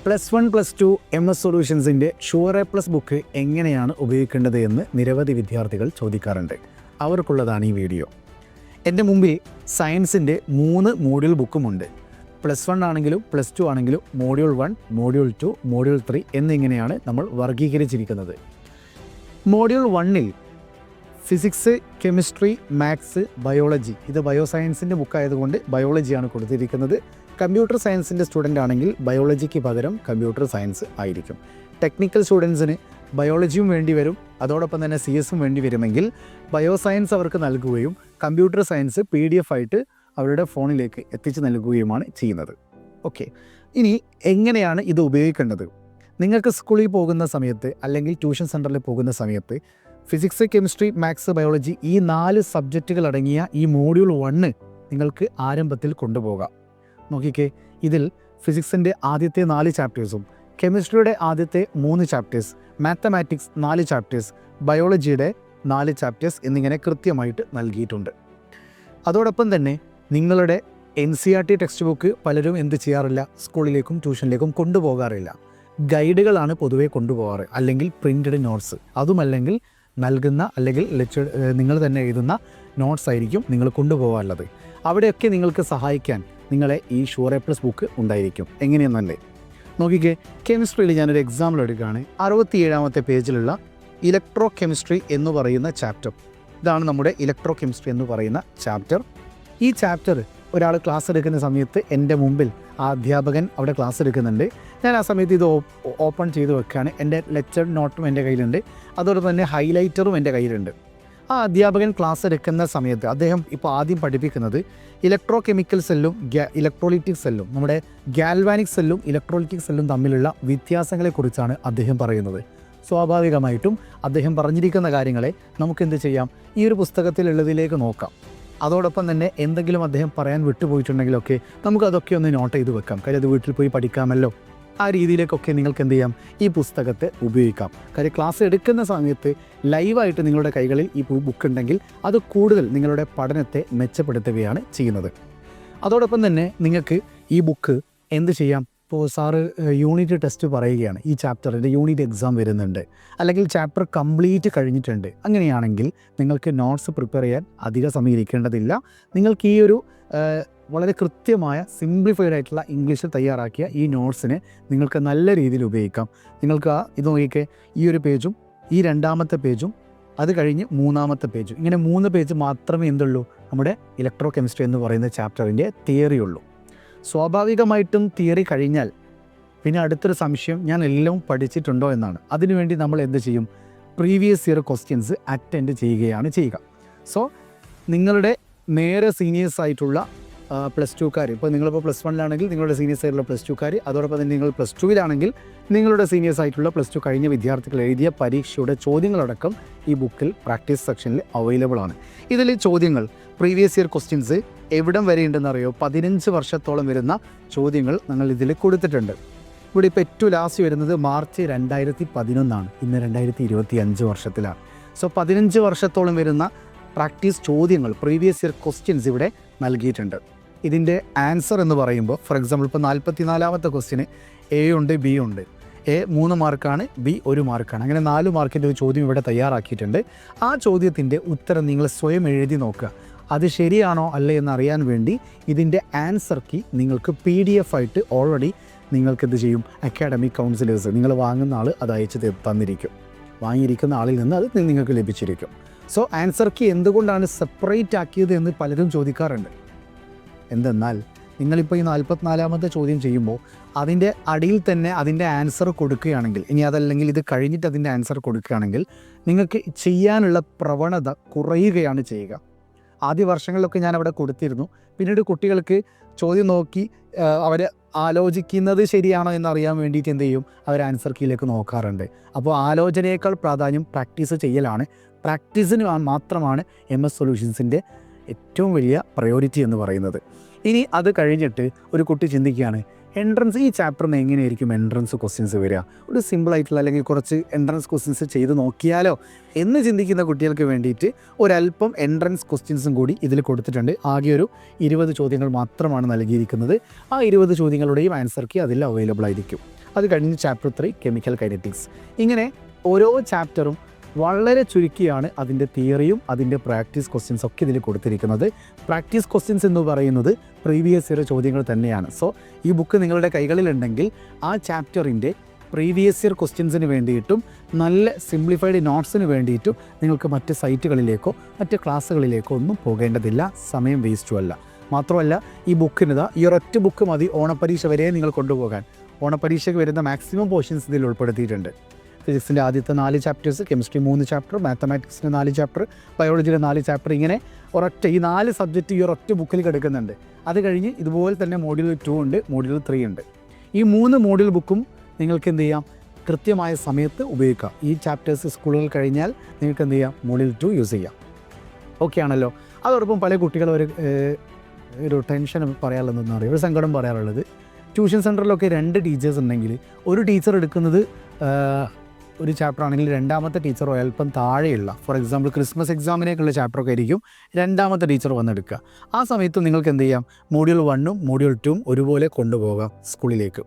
+1 + 2 MS സൊല്യൂഷൻസിൻ്റെ sure A plus book എങ്ങനെയാണ് ഉപയോഗിക്കേണ്ടത് എന്ന് നിരവധി വിദ്യാർത്ഥികൾ ചോദിക്കാറുണ്ട്. അവർക്കുള്ളതാണ് ഈ വീഡിയോ. എൻ്റെ മുമ്പിൽ സയൻസിൻ്റെ 3 മോഡ്യൂൾ ബുക്കുമുണ്ട്. +1 ആണെങ്കിലും +2 ആണെങ്കിലും മോഡ്യൂൾ 1, മോഡ്യൂൾ 2, മോഡ്യൂൾ 3 എന്നിങ്ങനെയാണ് നമ്മൾ വർഗീകരിച്ചിരിക്കുന്നത്. മോഡ്യൂൾ 1-ൽ ഫിസിക്സ്, കെമിസ്ട്രി, മാത്സ്, ബയോളജി, ഇത് ബയോസയൻസിൻ്റെ ബുക്കായതുകൊണ്ട് ബയോളജിയാണ് കൊടുത്തിരിക്കുന്നത്. കമ്പ്യൂട്ടർ സയൻസിൻ്റെ സ്റ്റുഡൻ്റ് ആണെങ്കിൽ ബയോളജിക്ക് പകരം കമ്പ്യൂട്ടർ സയൻസ് ആയിരിക്കും. ടെക്നിക്കൽ സ്റ്റുഡൻസിന് ബയോളജിയും വേണ്ടി വരും, അതോടൊപ്പം തന്നെ CS വേണ്ടി വരുമെങ്കിൽ ബയോസയൻസ് അവർക്ക് നൽകുകയും കമ്പ്യൂട്ടർ സയൻസ് PDF ആയിട്ട് അവരുടെ ഫോണിലേക്ക് എത്തിച്ച് നൽകുകയുമാണ് ചെയ്യുന്നത്. ഓക്കെ, ഇനി എങ്ങനെയാണ് ഇത് ഉപയോഗിക്കേണ്ടത്? നിങ്ങൾക്ക് സ്കൂളിൽ പോകുന്ന സമയത്ത് അല്ലെങ്കിൽ ട്യൂഷൻ സെൻറ്ററിൽ പോകുന്ന സമയത്ത് ഫിസിക്സ്, കെമിസ്ട്രി, മാത്സ്, ബയോളജി ഈ 4 സബ്ജക്റ്റുകൾ അടങ്ങിയ ഈ മോഡ്യൂൾ 1 നിങ്ങൾക്ക് ആരംഭത്തിൽ കൊണ്ടുപോകാം. നോക്കിക്കേ, ഇതിൽ ഫിസിക്സിൻ്റെ ആദ്യത്തെ 4 ചാപ്റ്റേഴ്സും കെമിസ്ട്രിയുടെ ആദ്യത്തെ 3 ചാപ്റ്റേഴ്സ്, മാത്തമാറ്റിക്സ് 4 ചാപ്റ്റേഴ്സ്, ബയോളജിയുടെ 4 ചാപ്റ്റേഴ്സ് എന്നിങ്ങനെ കൃത്യമായിട്ട് നൽകിയിട്ടുണ്ട്. അതോടൊപ്പം തന്നെ നിങ്ങളുടെ NCERT ടെക്സ്റ്റ് ബുക്ക് പലരും എന്ത് ചെയ്യാറില്ല, സ്കൂളിലേക്കും ട്യൂഷനിലേക്കും കൊണ്ടുപോകാറില്ല. ഗൈഡുകളാണ് പൊതുവെ കൊണ്ടുപോകാറ്, അല്ലെങ്കിൽ പ്രിൻറ്റഡ് നോട്ട്സ്, അതുമല്ലെങ്കിൽ നൽകുന്ന അല്ലെങ്കിൽ നിങ്ങൾ തന്നെ എഴുതുന്ന നോട്ട്സ് ആയിരിക്കും നിങ്ങൾ കൊണ്ടുപോകാറുള്ളത്. അവിടെയൊക്കെ നിങ്ങൾക്ക് സഹായിക്കാൻ നിങ്ങളെ ഈ ഷുവർ എ പ്ലസ് ബുക്ക് ഉണ്ടായിരിക്കും. എങ്ങനെയെന്നല്ലേ നോക്കിക്കേ, കെമിസ്ട്രിയിൽ ഞാനൊരു എക്സാമ്പിൾ എടുക്കുകയാണ്. 67-ാമത്തെ പേജിലുള്ള ഇലക്ട്രോ കെമിസ്ട്രി എന്ന് പറയുന്ന ചാപ്റ്റർ, ഇതാണ് നമ്മുടെ ഇലക്ട്രോ കെമിസ്ട്രി എന്ന് പറയുന്ന ചാപ്റ്റർ. ഈ ചാപ്റ്റർ ഒരാൾ ക്ലാസ് എടുക്കുന്ന സമയത്ത് എൻ്റെ മുമ്പിൽ ആ അധ്യാപകൻ അവിടെ ക്ലാസ് എടുക്കുന്നുണ്ട്. ഞാൻ ആ സമയത്ത് ഇത് ഓപ്പൺ ചെയ്ത് വെക്കുകയാണ്. എൻ്റെ ലെക്ചർ നോട്ടും എൻ്റെ കയ്യിലുണ്ട്, അതോടൊപ്പം തന്നെ ഹൈലൈറ്ററും എൻ്റെ കയ്യിലുണ്ട്. ആ അധ്യാപകൻ ക്ലാസ് എടുക്കുന്ന സമയത്ത് അദ്ദേഹം ഇപ്പോൾ ആദ്യം പഠിപ്പിക്കുന്നത് ഇലക്ട്രോ കെമിക്കൽ സെല്ലും ഇലക്ട്രോളിറ്റിക് സെല്ലും, നമ്മുടെ ഗാൽവാനിക് സെല്ലും ഇലക്ട്രോളിറ്റിക് സെല്ലും തമ്മിലുള്ള വ്യത്യാസങ്ങളെക്കുറിച്ചാണ് അദ്ദേഹം പറയുന്നത്. സ്വാഭാവികമായിട്ടും അദ്ദേഹം പറഞ്ഞിരിക്കുന്ന കാര്യങ്ങളെ നമുക്ക് എന്ത് ചെയ്യാം, ഈ ഒരു പുസ്തകത്തിലുള്ളതിലേക്ക് നോക്കാം. അതോടൊപ്പം തന്നെ എന്തെങ്കിലും അദ്ദേഹം പറയാൻ വിട്ടുപോയിട്ടുണ്ടെങ്കിലൊക്കെ നമുക്കതൊക്കെ ഒന്ന് നോട്ട് ചെയ്ത് വെക്കാം. കാര്യം അത് വീട്ടിൽ പോയി പഠിക്കാമല്ലോ. ആ രീതിയിലേക്കൊക്കെ നിങ്ങൾക്ക് എന്ത് ചെയ്യാം, ഈ പുസ്തകത്തെ ഉപയോഗിക്കാം. കാര്യം ക്ലാസ് എടുക്കുന്ന സമയത്ത് ലൈവായിട്ട് നിങ്ങളുടെ കൈകളിൽ ഈ ബുക്ക് ഉണ്ടെങ്കിൽ അത് കൂടുതൽ നിങ്ങളുടെ പഠനത്തെ മെച്ചപ്പെടുത്തുകയാണ് ചെയ്യുന്നത്. അതോടൊപ്പം തന്നെ നിങ്ങൾക്ക് ഈ ബുക്ക് എന്ത് ചെയ്യാം, ഇപ്പോൾ സാറ് യൂണിറ്റ് ടെസ്റ്റ് പറയുകയാണ്, ഈ ചാപ്റ്ററിൻ്റെ യൂണിറ്റ് എക്സാം വരുന്നുണ്ട്, അല്ലെങ്കിൽ ചാപ്റ്റർ കംപ്ലീറ്റ് കഴിഞ്ഞിട്ടുണ്ട്. അങ്ങനെയാണെങ്കിൽ നിങ്ങൾക്ക് നോട്ട്സ് പ്രിപ്പയർ ചെയ്യാൻ അധികം സമയം ഇരിക്കേണ്ടതില്ല. നിങ്ങൾക്ക് ഈ ഒരു വളരെ കൃത്യമായ സിംപ്ലിഫൈഡ് ആയിട്ടുള്ള ഇംഗ്ലീഷിൽ തയ്യാറാക്കിയ ഈ നോട്ട്സിനെ നിങ്ങൾക്ക് നല്ല രീതിയിൽ ഉപയോഗിക്കാം. നിങ്ങൾക്ക് ഇത് നോക്കിക്കേ, ഈ ഒരു പേജും ഈ 2ാമത്തെ പേജും അത് കഴിഞ്ഞ് 3ാമത്തെ പേജും, ഇങ്ങനെ 3 പേജ് മാത്രമേ എന്തുള്ളൂ, നമ്മുടെ ഇലക്ട്രോ കെമിസ്ട്രി എന്ന് പറയുന്ന ചാപ്റ്ററിൻ്റെ തിയറി ഉള്ളൂ. സ്വാഭാവികമായിട്ടും തിയറി കഴിഞ്ഞാൽ പിന്നെ അടുത്തൊരു സംശയം, ഞാൻ എല്ലാം പഠിച്ചിട്ടുണ്ടോ എന്നാണ്. അതിനുവേണ്ടി നമ്മൾ എന്ത് ചെയ്യും, പ്രീവിയസ് ഇയർ ക്വസ്റ്റ്യൻസ് അറ്റൻഡ് ചെയ്യുകയാണ് ചെയ്യുക. സോ നിങ്ങളുടെ നേരെ സീനിയേഴ്സ് ആയിട്ടുള്ള +2കാർ, ഇപ്പോൾ നിങ്ങളിപ്പോൾ +1-ലാണെങ്കിൽ നിങ്ങളുടെ സീനിയേഴ്സ് ആയിട്ടുള്ള +2കാർ, അതോടൊപ്പം തന്നെ നിങ്ങൾ +2-ലാണെങ്കിൽ നിങ്ങളുടെ സീനിയേഴ്സ് ആയിട്ടുള്ള +2 കഴിഞ്ഞ വിദ്യാർത്ഥികൾ എഴുതിയ പരീക്ഷയുടെ ചോദ്യങ്ങളടക്കം ഈ ബുക്കിൽ പ്രാക്ടീസ് സെക്ഷനിൽ അവൈലബിൾ ആണ്. ഇതിൽ ചോദ്യങ്ങൾ, പ്രീവിയസ് ഇയർ ക്വസ്റ്റ്യൻസ് എവിടം വരെ ഉണ്ടെന്നറിയോ, 15 വർഷത്തോളം വരുന്ന ചോദ്യങ്ങൾ ഞങ്ങൾ ഇതിൽ കൊടുത്തിട്ടുണ്ട്. ഇവിടെ ഇപ്പോൾ ഏറ്റവും ലാസ്റ്റ് വരുന്നത് മാർച്ച് 2011, ഇന്ന് 2025 വർഷത്തിലാണ്. സോ 15 വർഷത്തോളം വരുന്ന പ്രാക്ടീസ് ചോദ്യങ്ങൾ, പ്രീവിയസ് ഇയർ ക്വസ്റ്റ്യൻസ് ഇവിടെ നൽകിയിട്ടുണ്ട്. ഇതിൻ്റെ ആൻസർ എന്ന് പറയുമ്പോൾ, ഫോർ എക്സാമ്പിൾ ഇപ്പോൾ 44-ാമത്തെ ക്വസ്റ്റ്യന് A ഉണ്ട്, B ഉണ്ട്. A 3 മാർക്കാണ്, B 1 മാർക്കാണ്. അങ്ങനെ 4 മാർക്കിൻ്റെ ഒരു ചോദ്യം ഇവിടെ തയ്യാറാക്കിയിട്ടുണ്ട്. ആ ചോദ്യത്തിൻ്റെ ഉത്തരം നിങ്ങൾ സ്വയം എഴുതി നോക്കുക. അത് ശരിയാണോ അല്ലേ എന്നറിയാൻ വേണ്ടി ഇതിൻ്റെ ആൻസർ കീ നിങ്ങൾക്ക് PDF ആയിട്ട് ഓൾറെഡി നിങ്ങൾക്ക് എന്ത് ചെയ്യും, അക്കാഡമിക് കൗൺസിലേഴ്സ്, നിങ്ങൾ വാങ്ങുന്ന ആൾ അത് അയച്ച് തന്നിരിക്കും. വാങ്ങിയിരിക്കുന്ന ആളിൽ നിന്ന് അത് നിങ്ങൾക്ക് ലഭിച്ചിരിക്കും. സോ ആൻസർ കീ എന്തുകൊണ്ടാണ് സെപ്പറേറ്റ് ആക്കിയത് എന്ന് പലരും ചോദിക്കാറുണ്ട്. എന്തെന്നാൽ നിങ്ങളിപ്പോൾ ഈ 44-ാമത്തെ ചോദ്യം ചെയ്യുമ്പോൾ അതിൻ്റെ അടിയിൽ തന്നെ അതിൻ്റെ ആൻസർ കൊടുക്കുകയാണെങ്കിൽ, ഇനി അതല്ലെങ്കിൽ ഇത് കഴിഞ്ഞിട്ട് അതിൻ്റെ ആൻസർ കൊടുക്കുകയാണെങ്കിൽ നിങ്ങൾക്ക് ചെയ്യാനുള്ള പ്രവണത കുറയുകയാണ് ചെയ്യുക. ആദ്യ വർഷങ്ങളിലൊക്കെ ഞാൻ അവിടെ കൊടുത്തിരുന്നു. പിന്നീട് കുട്ടികൾക്ക് ചോദ്യം നോക്കി അവർ ആലോചിക്കുന്നത് ശരിയാണോ എന്നറിയാൻ വേണ്ടിയിട്ട് എന്ത് ചെയ്യും, അവർ ആൻസർ കീയിലേക്ക് നോക്കാറുണ്ട്. അപ്പോൾ ആലോചനയേക്കാൾ പ്രാധാന്യം പ്രാക്ടീസ് ചെയ്യലാണ്. പ്രാക്ടീസിന് മാത്രമാണ് MS സൊല്യൂഷൻസിൻ്റെ ഏറ്റവും വലിയ പ്രയോറിറ്റി എന്ന് പറയുന്നത്. ഇനി അത് കഴിഞ്ഞിട്ട് ഒരു കുട്ടി ചിന്തിക്കുകയാണ്, എൻട്രൻസ് ഈ ചാപ്റ്ററിന് എങ്ങനെയായിരിക്കും എൻട്രൻസ് ക്വസ്റ്റ്യൻസ് വരിക, ഒരു സിമ്പിളായിട്ടുള്ള അല്ലെങ്കിൽ കുറച്ച് എൻട്രൻസ് ക്വസ്റ്റ്യൻസ് ചെയ്ത് നോക്കിയാലോ എന്ന് ചിന്തിക്കുന്ന കുട്ടികൾക്ക് വേണ്ടിയിട്ട് ഒരല്പം എൻട്രൻസ് ക്വസ്റ്റ്യൻസും കൂടി ഇതിൽ കൊടുത്തിട്ടുണ്ട്. ആകെ ഒരു 20 ചോദ്യങ്ങൾ മാത്രമാണ് നൽകിയിരിക്കുന്നത്. ആ 20 ചോദ്യങ്ങളുടെയും ആൻസർ കീ അതിൽ അവൈലബിൾ ആയിരിക്കും. അത് കഴിഞ്ഞ് ചാപ്റ്റർ 3 കെമിക്കൽ കൈനറ്റിക്സ്. ഇങ്ങനെ ഓരോ ചാപ്റ്ററും വളരെ ചുരുക്കിയാണ് അതിൻ്റെ തിയറിയും അതിൻ്റെ പ്രാക്ടീസ് ക്വസ്റ്റ്യൻസ് ഒക്കെ ഇതിൽ കൊടുത്തിരിക്കുന്നത്. പ്രാക്ടീസ് ക്വസ്റ്റ്യൻസ് എന്ന് പറയുന്നത് പ്രീവിയസ് ഇയർ ചോദ്യങ്ങൾ തന്നെയാണ്. സോ ഈ ബുക്ക് നിങ്ങളുടെ കൈകളിലുണ്ടെങ്കിൽ ആ ചാപ്റ്ററിൻ്റെ പ്രീവിയസ് ഇയർ ക്വസ്റ്റ്യൻസിന് വേണ്ടിയിട്ടും നല്ല സിംപ്ലിഫൈഡ് നോട്ട്സിന് വേണ്ടിയിട്ടും നിങ്ങൾക്ക് മറ്റ് സൈറ്റുകളിലേക്കോ മറ്റ് ക്ലാസ്സുകളിലേക്കോ ഒന്നും പോകേണ്ടതില്ല, സമയം വേസ്റ്റും അല്ല. മാത്രമല്ല ഈ ബുക്കിന് ഈ ഒരൊറ്റ ബുക്ക് മതി ഓണപ്പരീക്ഷ വരെ നിങ്ങൾ കൊണ്ടുപോകാൻ. ഓണപ്പരീക്ഷയ്ക്ക് വരുന്ന മാക്സിമം പോർഷൻസ് ഇതിൽ ഉൾപ്പെടുത്തിയിട്ടുണ്ട്. ഫിസിക്സിൻ്റെ ആദ്യത്തെ 4 ചാപ്റ്റേഴ്സ്, കെമിസ്ട്രി 3 ചാപ്റ്റർ, മാത്തമാറ്റിക്സിൻ്റെ 4 ചാപ്റ്റർ, ബയോളജിയുടെ 4 ചാപ്റ്റർ, ഇങ്ങനെ ഈ 4 സബ്ജക്റ്റ് ഈ ഒരൊറ്റ ബുക്കിൽ കിടക്കുന്നുണ്ട്. അത് കഴിഞ്ഞ് ഇതുപോലെ തന്നെ മോഡ്യൂൾ 2 ഉണ്ട്, മോഡ്യൂൾ 3 ഉണ്ട്. ഈ 3 മോഡ്യൂൾ ബുക്കും നിങ്ങൾക്ക് എന്ത് ചെയ്യാം, കൃത്യമായ സമയത്ത് ഉപയോഗിക്കാം. ഈ ചാപ്റ്റേഴ്സ് സ്കൂളുകൾ കഴിഞ്ഞാൽ നിങ്ങൾക്ക് എന്ത് ചെയ്യാം, മോഡ്യൂൾ 2 യൂസ് ചെയ്യാം. ഓക്കെ ആണല്ലോ. അതോടൊപ്പം പല കുട്ടികളും ഒരു ടെൻഷൻ പറയാനുള്ളതെന്ന് പറയും, ഒരു സങ്കടം പറയാറുള്ളത്, ട്യൂഷൻ സെൻറ്ററിലൊക്കെ 2 ടീച്ചേഴ്സ് ഉണ്ടെങ്കിൽ ഒരു ടീച്ചർ എടുക്കുന്നത് ഒരു ചാപ്റ്റർ ആണെങ്കിൽ രണ്ടാമത്തെ ടീച്ചർ അല്പം താഴെയുള്ള, ഫോർ എക്സാമ്പിൾ ക്രിസ്മസ് എക്സാമിനേക്കുള്ള ചാപ്റ്ററൊക്കെ ആയിരിക്കും രണ്ടാമത്തെ ടീച്ചർ വന്നെടുക്കുക. ആ സമയത്ത് നിങ്ങൾക്ക് എന്ത് ചെയ്യാം, മോഡ്യൂൾ 1ഉം മോഡ്യൂൾ 2ഉം ഒരുപോലെ കൊണ്ടുപോകാം സ്കൂളിലേക്ക്.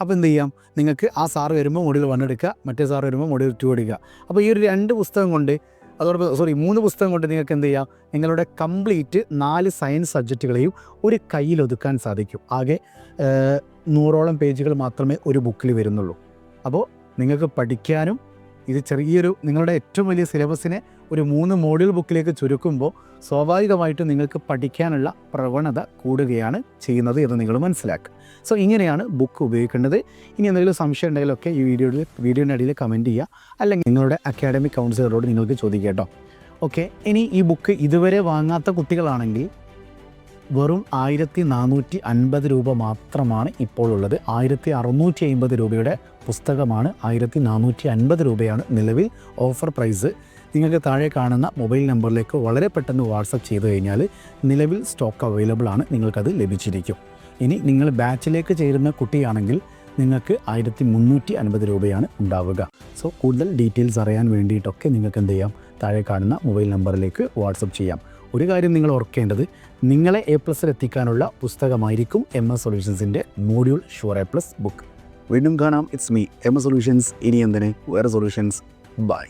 അപ്പോൾ എന്ത് ചെയ്യാം, നിങ്ങൾക്ക് ആ സാറ് വരുമ്പോൾ മോഡ്യൂൾ 1 എടുക്കുക, മറ്റേ സാറ് വരുമ്പോൾ മോഡ്യൂൾ 2 എടുക്കുക. അപ്പോൾ ഈ ഒരു 2 പുസ്തകം കൊണ്ട്, അതോടൊപ്പം 3 പുസ്തകം കൊണ്ട് നിങ്ങൾക്ക് എന്ത് ചെയ്യാം, നിങ്ങളുടെ കംപ്ലീറ്റ് 4 സയൻസ് സബ്ജക്റ്റുകളെയും ഒരു കയ്യിലൊതുക്കാൻ സാധിക്കും. ആകെ 100ഓളം പേജുകൾ മാത്രമേ ഒരു ബുക്കിൽ വരുന്നുള്ളൂ. അപ്പോൾ നിങ്ങൾക്ക് പഠിക്കാനും ഇത് നിങ്ങളുടെ ഏറ്റവും വലിയ സിലബസിനെ ഒരു 3 മോഡ്യൂൾ ബുക്കിലേക്ക് ചുരുക്കുമ്പോൾ സ്വാഭാവികമായിട്ടും നിങ്ങൾക്ക് പഠിക്കാനുള്ള പ്രവണത കൂടുകയാണ് ചെയ്യുന്നത് എന്ന് നിങ്ങൾ മനസ്സിലാക്കുക. സോ ഇങ്ങനെയാണ് ബുക്ക് ഉപയോഗിക്കേണ്ടത്. ഇനി എന്തെങ്കിലും സംശയം ഉണ്ടെങ്കിലൊക്കെ ഈ വീഡിയോയുടെ അടിയിൽ കമൻറ്റ് ചെയ്യുക, അല്ലെങ്കിൽ നിങ്ങളുടെ അക്കാഡമിക് കൗൺസിലറോട് നിങ്ങൾക്ക് ചോദിക്കുക കേട്ടോ. ഓക്കെ, ഇനി ഈ ബുക്ക് ഇതുവരെ വാങ്ങാത്ത കുട്ടികളാണെങ്കിൽ വെറും 1450 രൂപ മാത്രമാണ് ഇപ്പോൾ ഉള്ളത്. 1650 രൂപയുടെ പുസ്തകമാണ്, 1450 രൂപയാണ് നിലവിൽ ഓഫർ പ്രൈസ്. നിങ്ങൾക്ക് താഴെ കാണുന്ന മൊബൈൽ നമ്പറിലേക്ക് വളരെ പെട്ടെന്ന് വാട്സപ്പ് ചെയ്ത് കഴിഞ്ഞാൽ നിലവിൽ സ്റ്റോക്ക് അവൈലബിൾ ആണ്, നിങ്ങൾക്കത് ലഭിച്ചിരിക്കും. ഇനി നിങ്ങൾ ബാച്ചിലേക്ക് ചേരുന്ന കുട്ടിയാണെങ്കിൽ നിങ്ങൾക്ക് 1350 രൂപയാണ് ഉണ്ടാവുക. സോ കൂടുതൽ ഡീറ്റെയിൽസ് അറിയാൻ വേണ്ടിയിട്ടൊക്കെ നിങ്ങൾക്ക് എന്ത് ചെയ്യാം, താഴെ കാണുന്ന മൊബൈൽ നമ്പറിലേക്ക് വാട്സപ്പ് ചെയ്യാം. ഒരു കാര്യം നിങ്ങൾ ഓർക്കേണ്ടത്, നിങ്ങളെ A+ എത്തിക്കാനുള്ള പുസ്തകമായിരിക്കും MS സൊല്യൂഷൻസിൻ്റെ മോഡ്യൂൾ ഷുവർ A+ ബുക്ക്. വീണ്ടും കാണാം. It's me MS solutions. ഇനി എന്തിന് വേറെ സൊല്യൂഷൻസ്. ബൈ.